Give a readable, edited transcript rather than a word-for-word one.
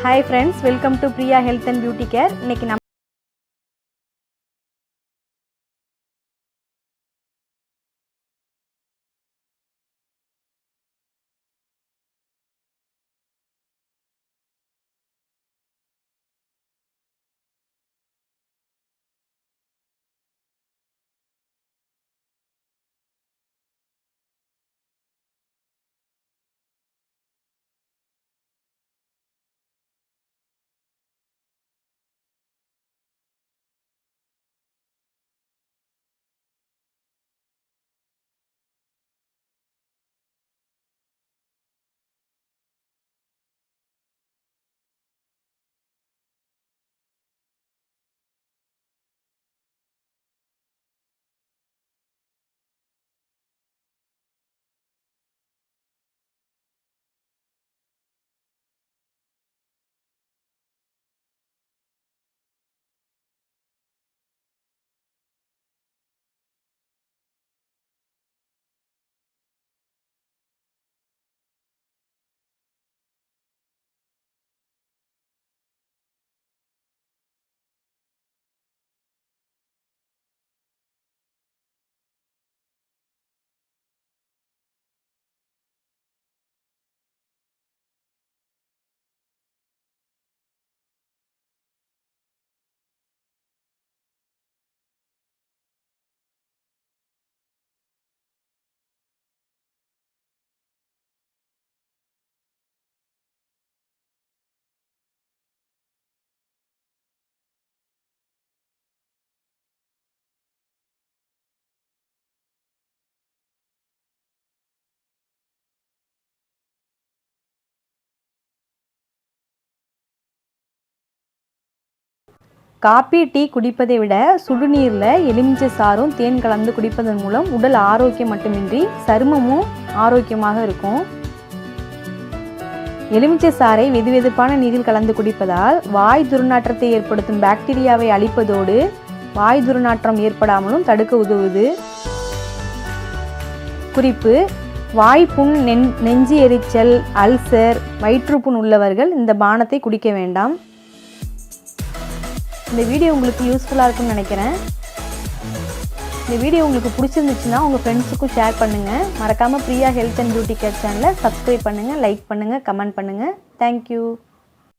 Hi friends, welcome to Priya Health and Beauty Care. இன்னைக்கு நம்ம coffee tea குடிப்பதை விட சுடுநீரில் எலுமிச்சை சாறும் தேன் கலந்து குடிப்பதன் மூலம் உடல் ஆரோக்கியம் மட்டுமின்றி சருமமும் ஆரோக்கியமாக இருக்கும். எலுமிச்சை சாறை வெதுவெதுப்பான நீரில் கலந்து குடிப்பதால் வாய் துர்நாற்றத்தை ஏற்படுத்தும் பாக்டீரியாவை அழிப்பதோடு வாய் துர்நாற்றம் ஏற்படாமலும் தடுக்க உதவுது. குறிப்பு: வாய்ப்புண், நெஞ்சு எரிச்சல், அல்சர், வயிற்றுப்புண் உள்ளவர்கள் இந்த பானத்தை குடிக்க வேண்டாம். இந்த வீடியோ உங்களுக்கு யூஸ்ஃபுல்லாக இருக்கும்னு நினைக்கிறேன். இந்த வீடியோ உங்களுக்கு பிடிச்சிருந்துச்சுன்னா உங்கள் ஃப்ரெண்ட்ஸுக்கும் ஷேர் பண்ணுங்கள். மறக்காமல் Priya health and beauty care சேனலை சப்ஸ்கிரைப் பண்ணுங்கள், லைக் பண்ணுங்கள், கமெண்ட் பண்ணுங்கள். தேங்க்யூ.